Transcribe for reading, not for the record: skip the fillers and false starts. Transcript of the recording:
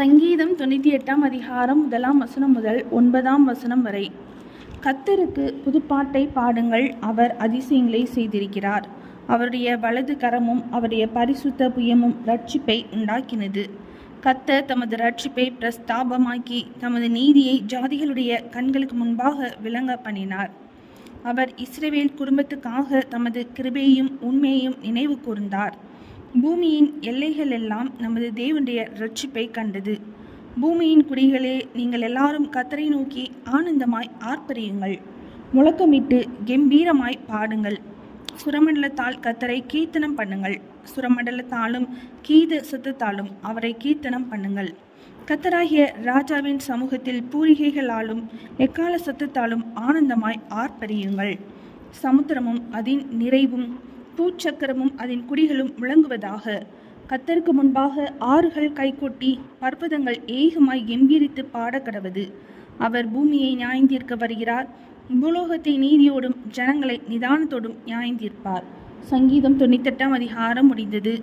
சங்கீதம் 98 அதிகாரம் 1 முதல் 9 வரை. கர்த்தருக்கு புதுப்பாட்டை பாடுங்கள், அவர் அதிசயங்களை செய்திருக்கிறார். அவருடைய வலது கரமும் அவருடைய பரிசுத்த புயமும் இரட்சிப்பை உண்டாக்கினது. கர்த்தர் தமது இரட்சிப்பை பிரஸ்தாபமாக்கி தமது நீதியை ஜாதிகளுடைய கண்களுக்கு முன்பாக விளங்க பண்ணினார். அவர் இஸ்ரவேல் குடும்பத்துக்காக தமது கிருபையையும் உண்மையையும் நினைவு கூர்ந்தார். பூமியின் எல்லைகள் எல்லாம் நமது தேவனுடைய இரட்சிப்பை கண்டது. பூமியின் குடிகளே, நீங்கள் எல்லாரும் கர்த்தரை நோக்கி ஆனந்தமாய் ஆர்ப்பரியுங்கள். முழக்கமிட்டு கெம்பீரமாய் பாடுங்கள். சுரமண்டலத்தால் கர்த்தரை கீர்த்தனம் பண்ணுங்கள். சுரமண்டலத்தாலும் கீத சத்தத்தாலும் அவரை கீர்த்தனம் பண்ணுங்கள். கர்த்தராகிய ராஜாவின் சமூகத்தில் பூரிகைகளாலும் எக்கால சத்தத்தாலும் ஆனந்தமாய் ஆர்ப்பரியுங்கள். சமுத்திரமும் அதன் நிறைவும் பூச்சக்கரமும் அதன் குடிகளும் முழங்குவதாக. கர்த்தருக்கு முன்பாக ஆறுகள் கைகொட்டி பர்வதங்கள் ஏகமாய் கெம்பீரித்து பாடக்கடவது. அவர் பூமியை நியாயந்தீர்க்க வருகிறார். பூலோகத்தை நீதியோடும் ஜனங்களை நிதானத்தோடும் நியாயந்தீர்ப்பார். சங்கீதம் 98 அதிகாரம் முடிந்தது.